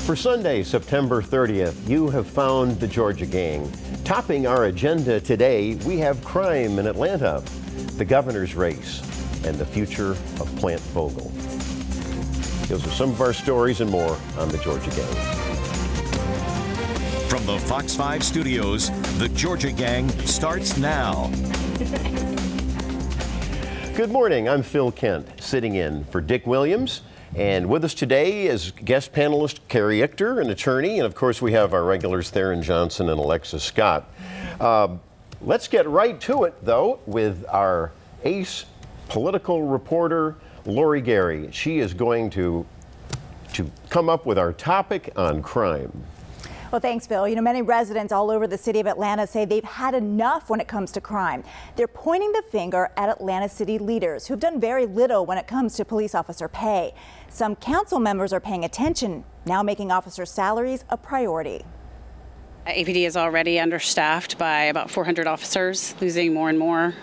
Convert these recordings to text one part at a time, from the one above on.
For Sunday, September 30th, you have found the Georgia Gang. Topping our agenda today, we have crime in Atlanta, the governor's race, and the future of Plant Vogtle. Those are some of our stories and more on the Georgia Gang. From the Fox 5 studios, the Georgia Gang starts now. Good morning, I'm Phil Kent, sitting in for Dick Williams. And with us today is guest panelist Carrie Ichter, an attorney, and of course we have our regulars Theron Johnson and Alexis Scott. Let's get right to it, though, with our ace political reporter, Lori Gary. She is going to come up with our topic on crime. Well, thanks, Phil. You know, many residents all over the city of Atlanta say they've had enough when it comes to crime. They're pointing the finger at Atlanta city leaders who've done very little when it comes to police officer pay. Some council members are paying attention, now making officers' salaries a priority. APD is already understaffed by about 400 officers, losing more and more.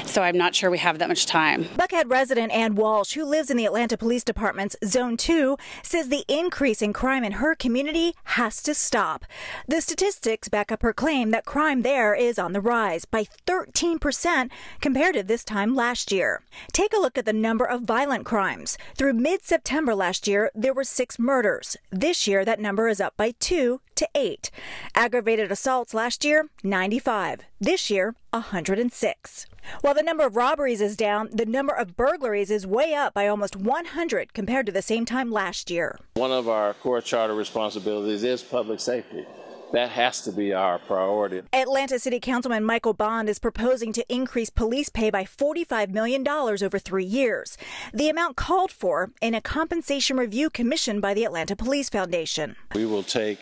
So I'm not sure we have that much time. Buckhead resident Ann Walsh, who lives in the Atlanta Police Department's Zone 2, says the increase in crime in her community has to stop. The statistics back up her claim that crime there is on the rise by 13% compared to this time last year. Take a look at the number of violent crimes. Through mid-September last year, there were 6 murders. This year, that number is up by 2 to 8. Aggravated assaults last year, 95. This year, 106. While the number of robberies is down, the number of burglaries is way up by almost 100 compared to the same time last year. One of our core charter responsibilities is public safety. That has to be our priority. Atlanta City Councilman Michael Bond is proposing to increase police pay by $45 million over 3 years, the amount called for in a compensation review commissioned by the Atlanta Police Foundation. We will take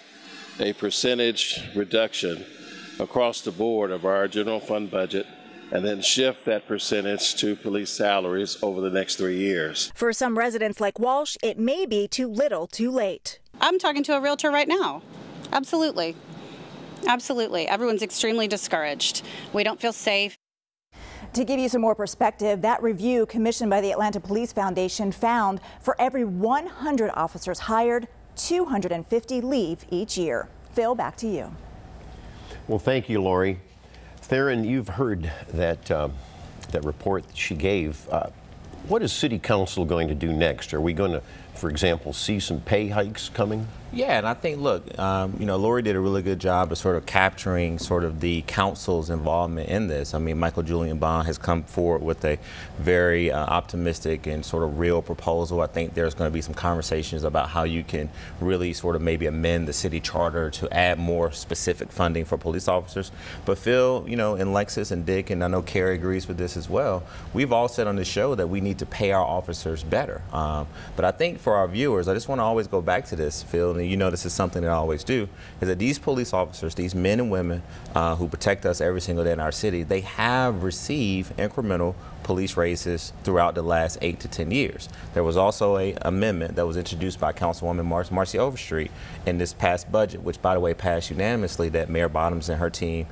a percentage reduction across the board of our general fund budget and then shift that percentage to police salaries over the next 3 years. For some residents like Walsh, it may be too little too late. I'm talking to a realtor right now. Absolutely. Absolutely. Everyone's extremely discouraged. We don't feel safe. To give you some more perspective, that review commissioned by the Atlanta Police Foundation found for every 100 officers hired, 250 leave each year. Phil, back to you. Well, thank you, Lori. Theron, you've heard that report that she gave. What is City Council going to do next? Are we going to, for example, see some pay hikes coming? Yeah, and I think, look, Lori did a really good job of sort of capturing sort of the council's involvement in this. I mean, Michael Julian Bond has come forward with a very optimistic and sort of real proposal. I think there's going to be some conversations about how you can really sort of maybe amend the city charter to add more specific funding for police officers. But Phil, and Lexus and Dick, and I know Carrie agrees with this as well, we've all said on this show that we need to pay our officers better. But I think for our viewers, I just want to always go back to this, Phil, and this is something that I always do, is that these police officers, these men and women who protect us every single day in our city, they have received incremental police raises throughout the last 8 to 10 years. There was also an amendment that was introduced by Councilwoman Marcy Overstreet in this past budget, which, by the way, passed unanimously, that Mayor Bottoms and her team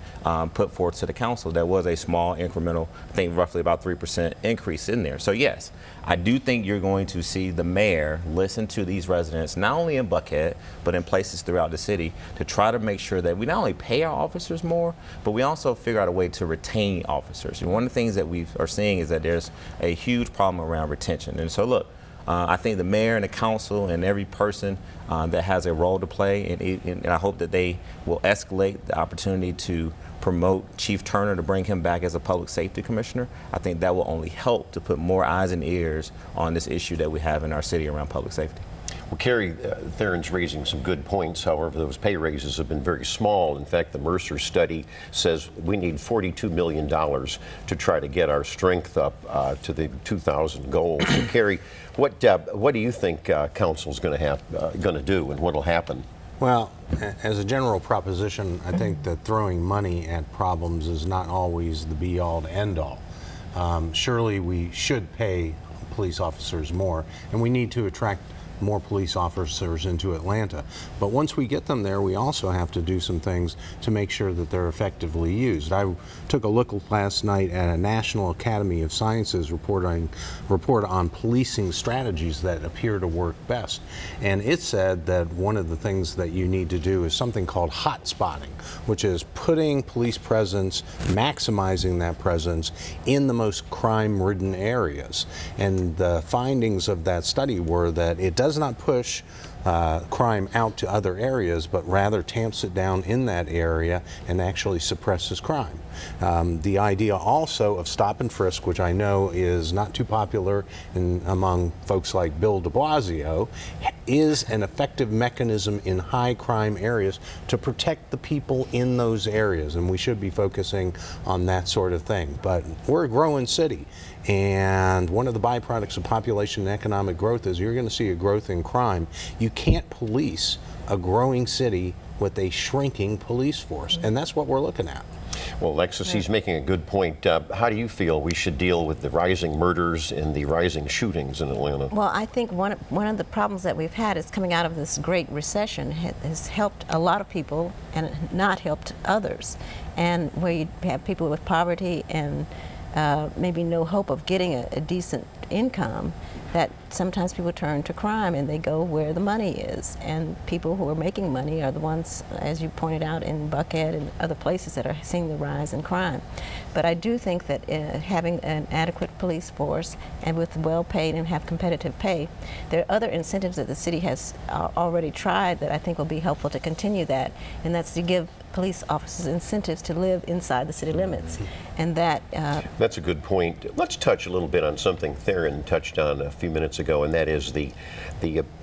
put forth to the council. There was a small incremental, I think roughly about 3% increase in there. So yes, I do think you're going to see the mayor listen to these residents, not only in Buckhead, but in places throughout the city, to try to make sure that we not only pay our officers more, but we also figure out a way to retain officers. And one of the things that we are seeing is that there's a huge problem around retention. And so look, I think the mayor and the council and every person that has a role to play, and I hope that they will escalate the opportunity to promote Chief Turner to bring him back as a public safety commissioner. I think that will only help to put more eyes and ears on this issue that we have in our city around public safety. Well, Carrie, Theron's raising some good points. However, those pay raises have been very small. In fact, the Mercer study says we need $42 million to try to get our strength up to the 2000 goals. So, Carrie, what do you think council's going to do, and what will happen? Well, as a general proposition, I think that throwing money at problems is not always the be-all to end-all. Surely we should pay police officers more, and we need to attract more police officers into Atlanta. But once we get them there, we also have to do some things to make sure that they're effectively used. I took a look last night at a National Academy of Sciences report on policing strategies that appear to work best. And it said that one of the things that you need to do is something called hot spotting, which is putting police presence, maximizing that presence in the most crime-ridden areas. And the findings of that study were that it does not push crime out to other areas, but rather tamps it down in that area and actually suppresses crime. The idea also of stop and frisk, which I know is not too popular among folks like Bill de Blasio, is an effective mechanism in high crime areas to protect the people in those areas, and we should be focusing on that sort of thing. But we're a growing city, and one of the byproducts of population and economic growth is you're going to see a growth in crime. You can't police a growing city with a shrinking police force, and that's what we're looking at. Well, Alexis, he's making a good point. How do you feel we should deal with the rising murders and the rising shootings in Atlanta? Well, I think one of the problems that we've had is coming out of this Great Recession has helped a lot of people and not helped others. And where you have people with poverty and maybe no hope of getting a decent income, that sometimes people turn to crime and they go where the money is. And people who are making money are the ones, as you pointed out, in Buckhead and other places that are seeing the rise in crime. But I do think that having an adequate police force and with well-paid and have competitive pay, there are other incentives that the city has already tried that I think will be helpful to continue that, and that's to give police officers incentives to live inside the city limits. And that that's a good point. Let's touch a little bit on something Theron touched on a few minutes ago, and that is the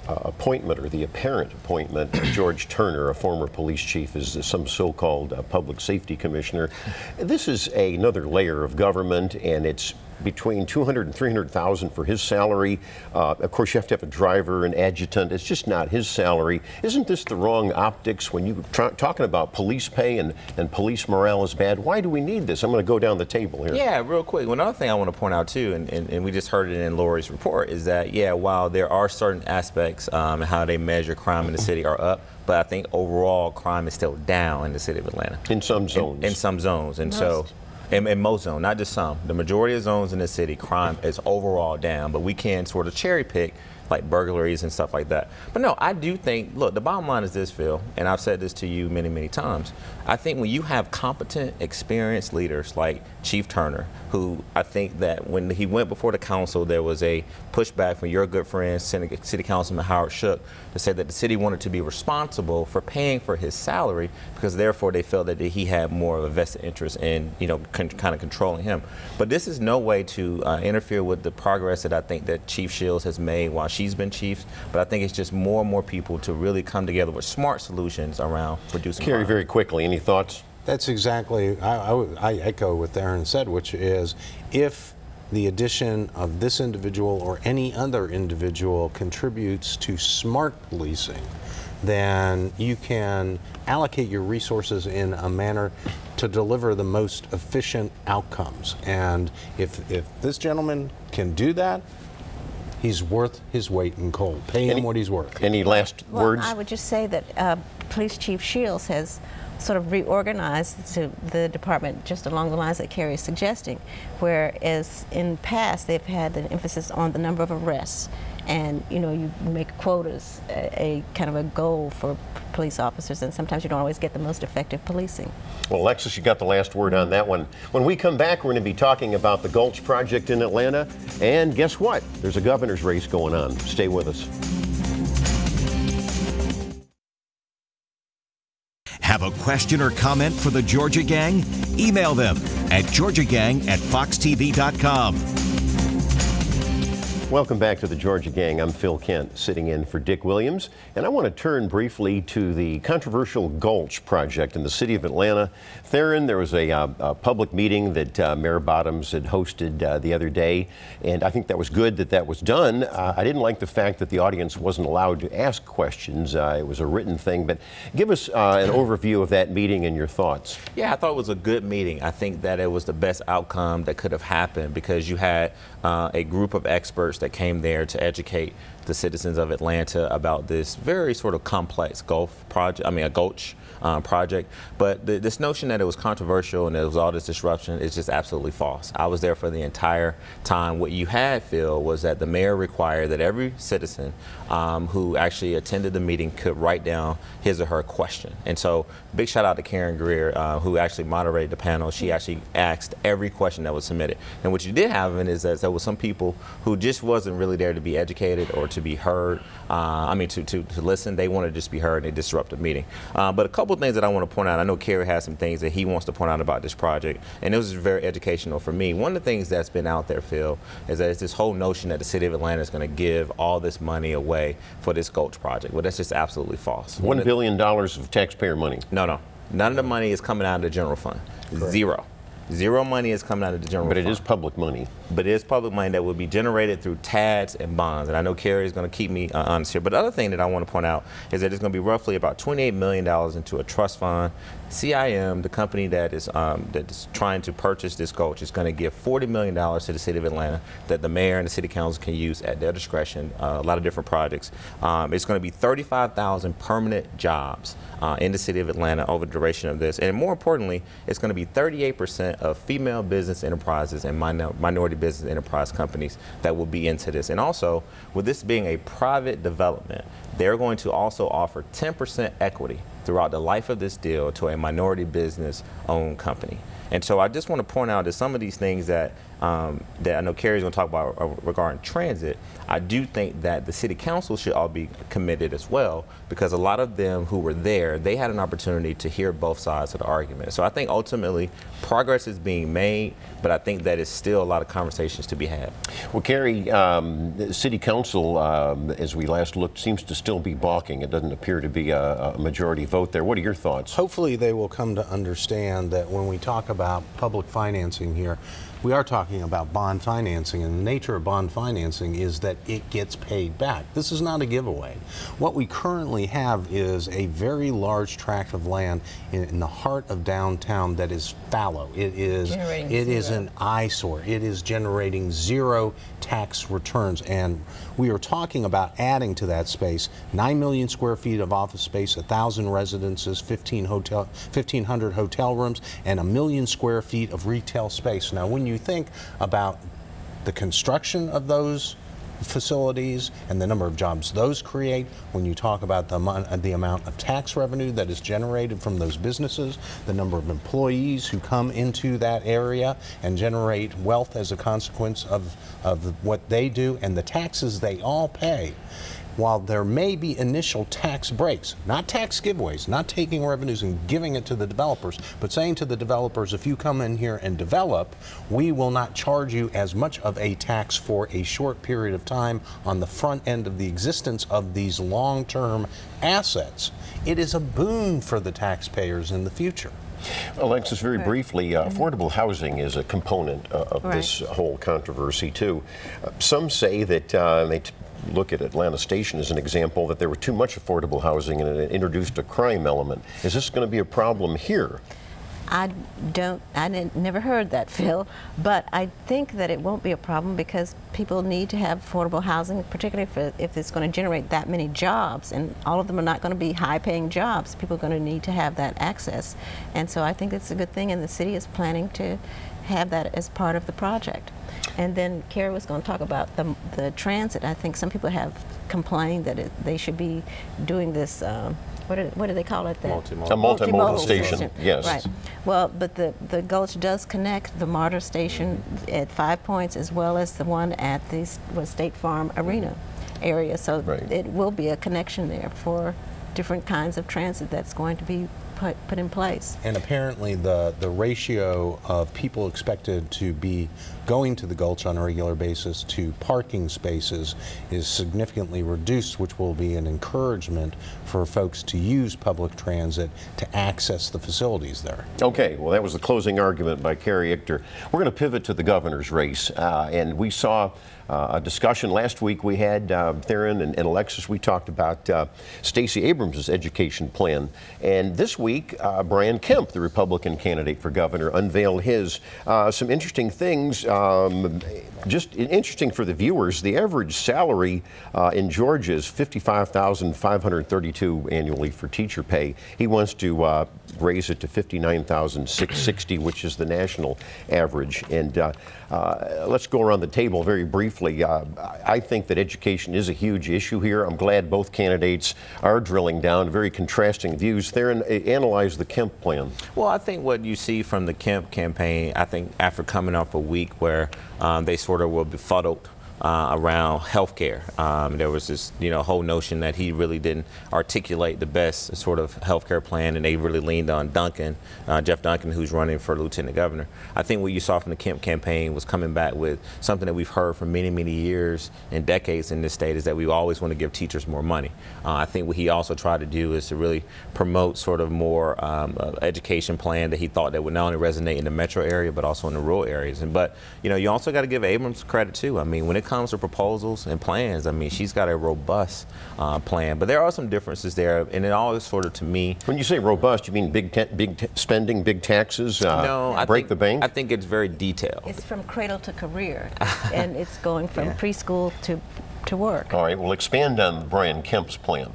appointment, or the apparent appointment, of George Turner, a former police chief, as some so-called public safety commissioner. This is another layer of government, and it's between $200,000 and $300,000 for his salary. Of course, you have to have a driver, an adjutant. It's just not his salary. Isn't this the wrong optics when you're talking about police pay and police morale is bad? Why do we need this? I'm going to go down the table here. Yeah, real quick. One other thing I want to point out too, and we just heard it in Lori's report, is that, yeah, while there are certain aspects and how they measure crime in the city are up, but I think overall crime is still down in the city of Atlanta. In some zones. In some zones. And so, in most zones, not just some. The majority of zones in the city, crime is overall down, but we can sort of cherry pick like burglaries and stuff like that. But no, I do think, look, the bottom line is this, Phil, and I've said this to you many, many times. I think when you have competent, experienced leaders like Chief Turner, who I think that when he went before the council, there was a pushback from your good friend, City Councilman Howard Shook, to say that the city wanted to be responsible for paying for his salary because therefore they felt that he had more of a vested interest in, you know, kind of controlling him. But this is no way to interfere with the progress that I think that Chief Shields has made while she's been chief. But I think it's just more and more people to really come together with smart solutions around reducing crime. Carrie, very quickly, any thoughts? That's exactly, I echo what Theron said, which is if the addition of this individual or any other individual contributes to smart policing, then you can allocate your resources in a manner to deliver the most efficient outcomes. And if this gentleman can do that, he's worth his weight in gold. Pay him what he's worth. Any last words? I would just say that Police Chief Shields has sort of reorganized the department just along the lines that Carrie is suggesting, whereas in the past they've had an emphasis on the number of arrests, and you know, you make quotas a kind of a goal for police officers, and sometimes you don't always get the most effective policing. Well, Alexis, you got the last word on that one. When we come back, we're going to be talking about the Gulch Project in Atlanta, and guess what? There's a governor's race going on. Stay with us. Have a question or comment for the Georgia Gang? Email them at georgiagang@foxtv.com. Welcome back to the Georgia Gang. I'm Phil Kent, sitting in for Dick Williams, and I want to turn briefly to the controversial Gulch Project in the city of Atlanta. Theron, there was a public meeting that Mayor Bottoms had hosted the other day, and I think that was good that that was done. I didn't like the fact that the audience wasn't allowed to ask questions. It was a written thing, but give us an overview of that meeting and your thoughts. Yeah, I thought it was a good meeting. I think that it was the best outcome that could have happened because you had a group of experts that came there to educate the citizens of Atlanta about this very sort of complex Gulch project. Project, but this notion that it was controversial and there was all this disruption is just absolutely false. I was there for the entire time. What you had, Phil, was that the mayor required that every citizen who actually attended the meeting could write down his or her question. And so, big shout out to Karen Greer, who actually moderated the panel. She actually asked every question that was submitted. And what you did have is that there were some people who just wasn't really there to be educated or to be heard. To listen. They wanted to just be heard, and they disrupted the meeting. But a couple things that I want to point out. I know Kerry has some things that he wants to point out about this project, and it was very educational for me. One of the things that's been out there, Phil, is that it's this whole notion that the city of Atlanta is going to give all this money away for this Gulch project. Well, that's just absolutely false. $1 billion of taxpayer money. No. None of the money is coming out of the general fund. Correct. Zero money is coming out of the general fund. But it is public money. But it is public money that will be generated through TADs and bonds. And I know Kerry is going to keep me honest here. But the other thing that I want to point out is that there's going to be roughly about $28 million into a trust fund. CIM, the company that is trying to purchase this Gulch, is going to give $40 million to the city of Atlanta that the mayor and the city council can use at their discretion, a lot of different projects. It's going to be 35,000 permanent jobs in the city of Atlanta over the duration of this. And more importantly, it's going to be 38% of female business enterprises and minority business enterprise companies that will be into this. And also, with this being a private development, they're going to also offer 10% equity throughout the life of this deal to a minority business owned company. And so I just want to point out that some of these things that I know Kerry's going to talk about regarding transit, I do think that the city council should all be committed as well, because a lot of them who were there, they had an opportunity to hear both sides of the argument. So I think ultimately progress is being made, but I think that is still a lot of conversations to be had. Well, Kerry, the city council, as we last looked, seems to still be balking. It doesn't appear to be a majority vote there. What are your thoughts? Hopefully they will come to understand that when we talk about public financing here, we are talking about bond financing, and the nature of bond financing is that it gets paid back. This is not a giveaway. What we currently have is a very large tract of land in the heart of downtown that is fallow. It is an eyesore. It is generating zero tax returns, and we are talking about adding to that space 9 million square feet of office space, 1,000 residences, 1,500 hotel rooms, and 1 million square feet of retail space. Now, when you think about the construction of those facilities and the number of jobs those create, when you talk about the amount of tax revenue that is generated from those businesses, the number of employees who come into that area and generate wealth as a consequence of what they do, and the taxes they all pay, while there may be initial tax breaks, not tax giveaways, not taking revenues and giving it to the developers, but saying to the developers, if you come in here and develop, we will not charge you as much of a tax for a short period of time on the front end of the existence of these long-term assets. It is a boon for the taxpayers in the future. Alexis, very briefly, affordable housing is a component of this whole controversy, too. Some say that they look at Atlanta Station as an example, that there was too much affordable housing and it introduced a crime element. Is this going to be a problem here? I never heard that, Phil, but I think that it won't be a problem because people need to have affordable housing, particularly if it's going to generate that many jobs, and all of them are not going to be high-paying jobs. People are going to need to have that access, and so I think it's a good thing, and the city is planning to have that as part of the project. And then Kerry was going to talk about the transit. I think some people have complained that they should be doing this. What do they call it? A multimodal station. Yes. Right. Well, but the Gulch does connect the MARTA station at 5 Points as well as the one at the State Farm Arena area. So it will be a connection there for different kinds of transit that's going to be put in place. And apparently the ratio of people expected to be going to the Gulch on a regular basis to parking spaces is significantly reduced, which will be an encouragement for folks to use public transit to access the facilities there. Okay, well, that was the closing argument by Kerry Ichter. We're going to pivot to the governor's race, and we saw a discussion last week. We had Theron and Alexis. We talked about Stacey Abrams' education plan, and this week week, Brian Kemp, the Republican candidate for governor, unveiled his. Some interesting things, just interesting for the viewers. The average salary in Georgia is $55,532 annually for teacher pay. He wants to raise it to $59,660, which is the national average. And let's go around the table very briefly. I think that education is a huge issue here. I'm glad both candidates are drilling down, very contrasting views there, and analyze the Kemp plan. Well, I think what you see from the Kemp campaign, I think after coming off a week where they sort of were befuddled around health care. There was this, whole notion that he really didn't articulate the best sort of health care plan, and they really leaned on Jeff Duncan, who's running for lieutenant governor. I think what you saw from the Kemp campaign was coming back with something that we've heard for many, many years and decades in this state, is that we always want to give teachers more money. I think what he also tried to do is to really promote sort of more education plan that he thought that would not only resonate in the metro area, but also in the rural areas. But, you also got to give Abrams credit too. I mean, when it comes to proposals and plans, I mean, she's got a robust plan, but there are some differences there, and it always sort of, to me. When you say robust, you mean big spending, big taxes, no, break the bank? I think it's very detailed. It's from cradle to career, and it's going from preschool to work. All right, well, expand on Brian Kemp's plan.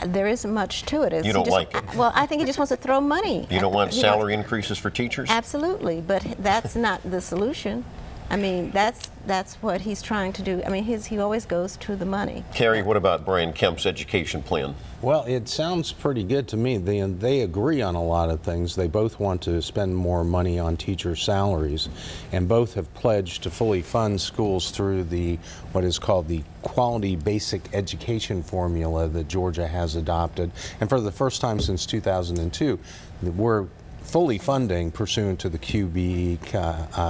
There isn't much to it. You don't like it? Well, I think he just wants to throw money. You don't want salary increases for teachers? Absolutely, but that's not the solution. I mean, that's what he's trying to do. I mean, he always goes to the money. Carrie, what about Brian Kemp's education plan? Well, it sounds pretty good to me. They agree on a lot of things. They both want to spend more money on teacher salaries, and both have pledged to fully fund schools through what is called the Quality Basic Education formula that Georgia has adopted. And for the first time since 2002, we're fully funding pursuant to the QBE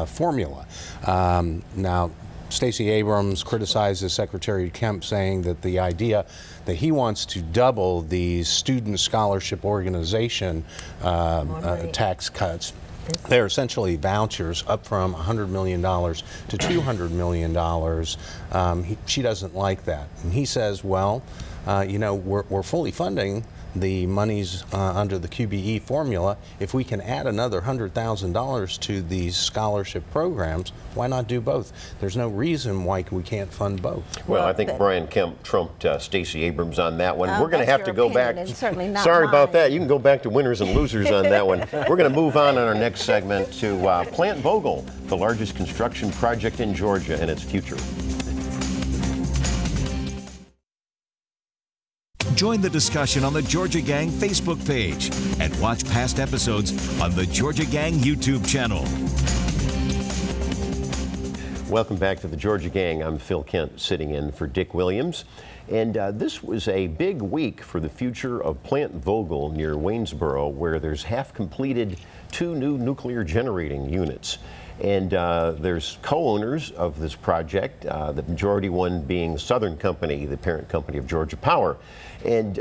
formula. Now, Stacey Abrams criticizes Secretary Kemp, saying that the idea that he wants to double the student scholarship organization tax cuts. They're essentially vouchers, up from $100 million to $200 million. She doesn't like that. And he says, well, we're fully funding the monies under the QBE formula. If we can add another $100,000 to these scholarship programs, why not do both? There's no reason why we can't fund both. Well, I think Brian Kemp trumped Stacey Abrams on that one. We're going to have to go back. Sorry about that. You can go back to winners and losers on that one. We're going to move on in our next segment to Plant Vogtle, the largest construction project in Georgia, and its future. Join the discussion on the Georgia Gang Facebook page and watch past episodes on the Georgia Gang YouTube channel. Welcome back to the Georgia Gang. I'm Phil Kent, sitting in for Dick Williams. And this was a big week for the future of Plant Vogtle near Waynesboro, where there's half-completed 2 new nuclear generating units. And there's co-owners of this project, the majority one being Southern Company, the parent company of Georgia Power. And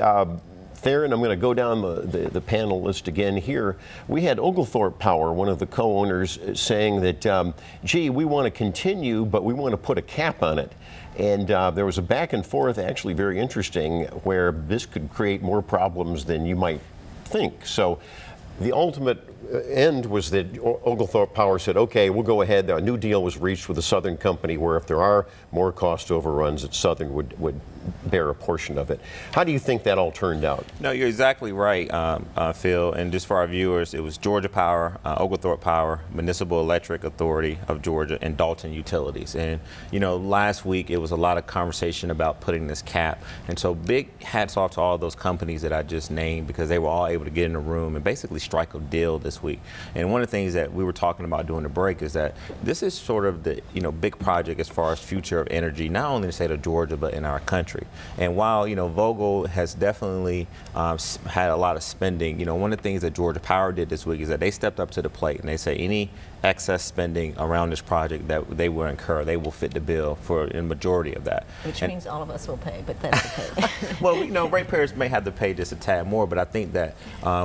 Theron, I'm going to go down the panel list again here. We had Oglethorpe Power, one of the co-owners, saying that, gee, we want to continue, but we want to put a cap on it. And there was a back and forth, actually very interesting, where this could create more problems than you might think. So the ultimate end was that Oglethorpe Power said, okay, we'll go ahead. A new deal was reached with the Southern Company, where if there are more cost overruns, that Southern would bear a portion of it. How do you think that all turned out? No, you're exactly right, Phil. And just for our viewers, it was Georgia Power, Oglethorpe Power, Municipal Electric Authority of Georgia, and Dalton Utilities. And, last week it was a lot of conversation about putting this cap. And so big hats off to all those companies that I just named, because they were all able to get in a room and basically strike a deal this week. And one of the things that we were talking about during the break is that this is sort of the big project as far as future of energy, not only in the state of Georgia, but in our country. And while Vogtle has definitely had a lot of spending, one of the things that Georgia Power did this week is that they stepped up to the plate and they say any excess spending around this project that they will incur, they will fit the bill for the majority of that. Which means all of us will pay, but that's okay. Well, ratepayers may have to pay just a tad more, but I think that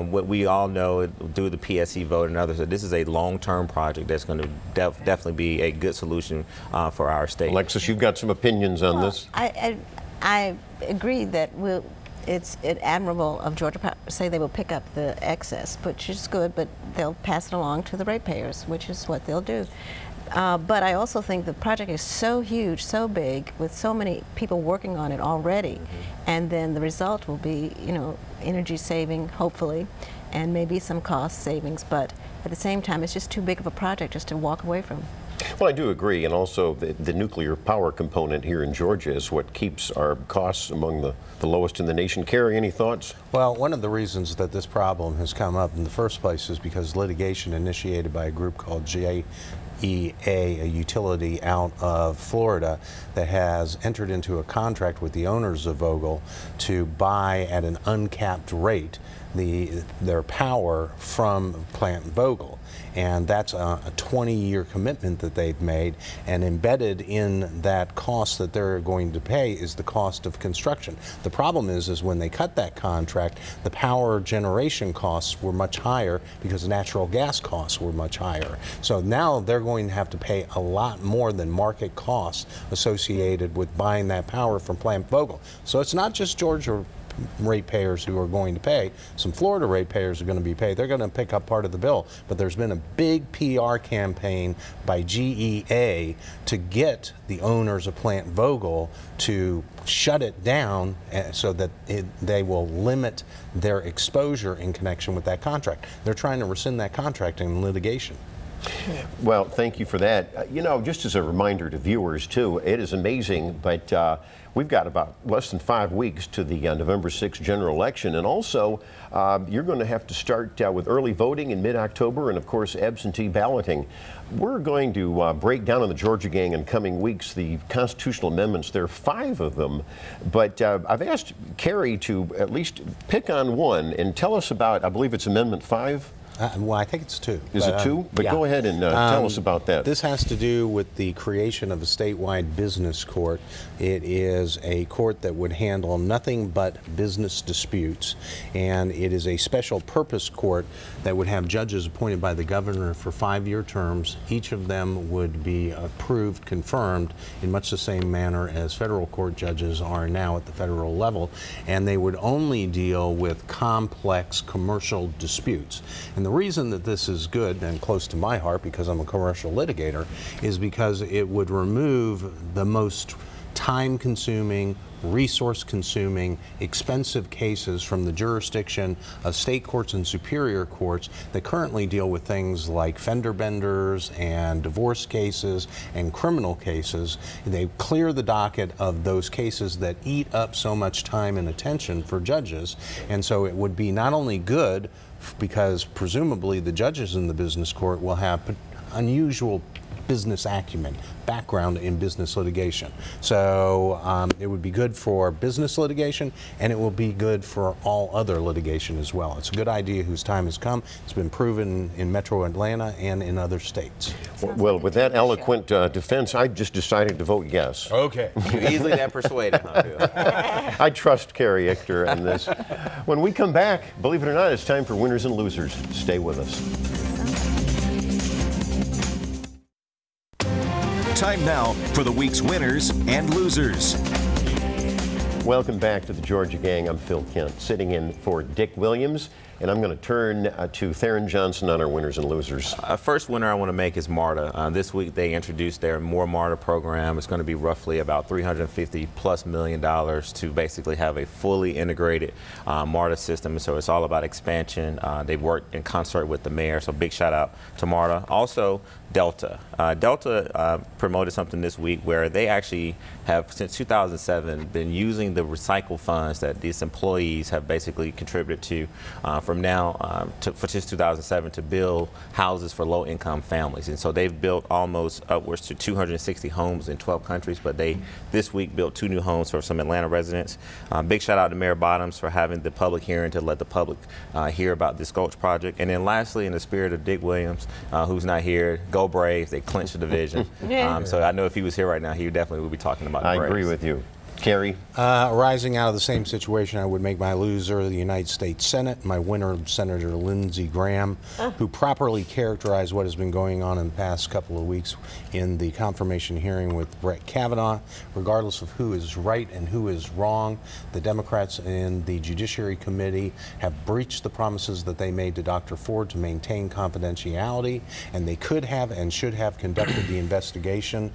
what we all know through the PSC vote and others, that this is a long-term project that's going to definitely be a good solution for our state. Alexis, you've got some opinions on this. I agree that it's admirable of Georgia Power to say they will pick up the excess, which is good, but they'll pass it along to the ratepayers, which is what they'll do. But I also think the project is so huge, so big, with so many people working on it already, and then the result will be, energy saving, hopefully, and maybe some cost savings, but at the same time, it's just too big of a project just to walk away from. Well, I do agree, and also the nuclear power component here in Georgia is what keeps our costs among the lowest in the nation. Kerry, any thoughts? Well, one of the reasons that this problem has come up in the first place is because litigation initiated by a group called GEA, a utility out of Florida, that has entered into a contract with the owners of Vogtle to buy at an uncapped rate their power from Plant Vogtle. And that's a 20-year commitment that they've made, and embedded in that cost that they're going to pay is the cost of construction. The problem is when they cut that contract, the power generation costs were much higher because natural gas costs were much higher. So now they're going to have to pay a lot more than market costs associated with buying that power from Plant Vogtle. So it's not just Georgia ratepayers who are going to pay. Some Florida ratepayers are going to be paid. They're going to pick up part of the bill. But there's been a big PR campaign by GEA to get the owners of Plant Vogtle to shut it down so that they will limit their exposure in connection with that contract. They're trying to rescind that contract in litigation. Well, thank you for that. Just as a reminder to viewers, too, it is amazing, but we've got about less than 5 weeks to the November 6th general election. And also, you're going to have to start with early voting in mid-October and, of course, absentee balloting. We're going to break down on the Georgia Gang in coming weeks the constitutional amendments. There are 5 of them. But I've asked Kerry to at least pick on one and tell us about, I believe it's Amendment 5? Well, I think it's 2. Is it 2? But yeah. Go ahead and tell us about that. This has to do with the creation of a statewide business court. It is a court that would handle nothing but business disputes, and it is a special purpose court that would have judges appointed by the governor for 5-year terms. Each of them would be approved, confirmed in much the same manner as federal court judges are now at the federal level, and they would only deal with complex commercial disputes. And the reason that this is good and close to my heart, because I'm a commercial litigator, is because it would remove the most time-consuming, resource-consuming, expensive cases from the jurisdiction of state courts and superior courts that currently deal with things like fender benders and divorce cases and criminal cases. They clear the docket of those cases that eat up so much time and attention for judges, and so it would be not only good because presumably the judges in the business court will have unusual business acumen, background in business litigation. So it would be good for business litigation, and it will be good for all other litigation as well. It's a good idea whose time has come. It's been proven in Metro Atlanta and in other states. Well, with that eloquent defense, I just decided to vote yes. Okay. You're easily that persuaded, huh, Bill? I trust Kerry Ichter on this. When we come back, believe it or not, it's time for Winners and Losers. Stay with us. Time now for the week's winners and losers. Welcome back to the Georgia Gang. I'm Phil Kent, sitting in for Dick Williams, and I'm going to turn to Theron Johnson on our winners and losers. First winner I want to make is MARTA. This week they introduced their More MARTA program. It's going to be roughly about $350+ million to basically have a fully integrated MARTA system. So it's all about expansion. They've worked in concert with the mayor, so big shout out to MARTA. Also, Delta. Delta promoted something this week where they actually have, since 2007, been using the recycle funds that these employees have basically contributed to from now for just 2007 to build houses for low-income families. And so they've built almost upwards to 260 homes in 12 countries, but they this week built 2 new homes for some Atlanta residents. Big shout out to Mayor Bottoms for having the public hearing to let the public hear about this Gulch Project. And then lastly, in the spirit of Dick Williams, who's not here, go Braves. They clinched the division. So I know if he was here right now, he definitely would be talking about the Braves. I agree with you. Kerry? Arising out of the same situation, I would make my loser the United States Senate, my winner Senator Lindsey Graham, who properly characterized what has been going on in the past couple of weeks in the confirmation hearing with Brett Kavanaugh. Regardless of who is right and who is wrong, the Democrats in the Judiciary Committee have breached the promises that they made to Dr. Ford to maintain confidentiality, and they could have and should have conducted the investigation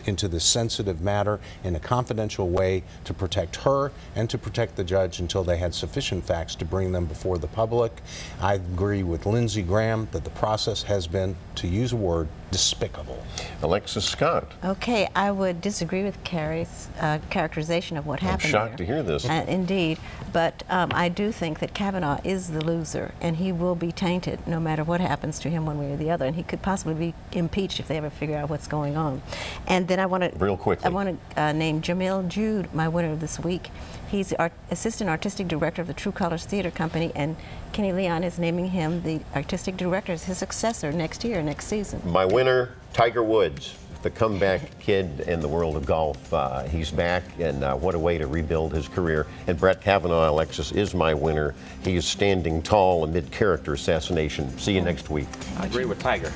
into this sensitive matter in a confidential way to protect her and to protect the judge until they had sufficient facts to bring them before the public. I agree with Lindsey Graham that the process has been, to use a word, despicable. Alexis Scott. Okay, I would disagree with Carrie's characterization of what happened. I'm shocked to hear this. Indeed, but I do think that Kavanaugh is the loser, and he will be tainted no matter what happens to him one way or the other, and he could possibly be impeached if they ever figure out what's going on. And then I want to real quickly. I want to name Jamil Jude, my winner of this week. He's our assistant artistic director of the True Colors Theater Company, and Kenny Leon is naming him the artistic director as his successor next season. My winner, Tiger Woods, the comeback kid in the world of golf. He's back, and what a way to rebuild his career. And Brett Kavanaugh, Alexis, is my winner. He is standing tall amid character assassination. See you next week. I agree with Tiger.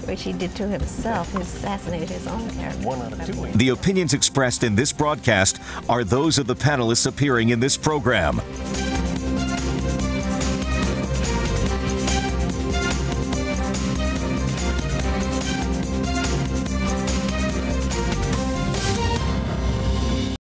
Which he did to himself. He assassinated his own character. 1 out of 2. The opinions expressed in this broadcast are those of the panelists appearing in this program.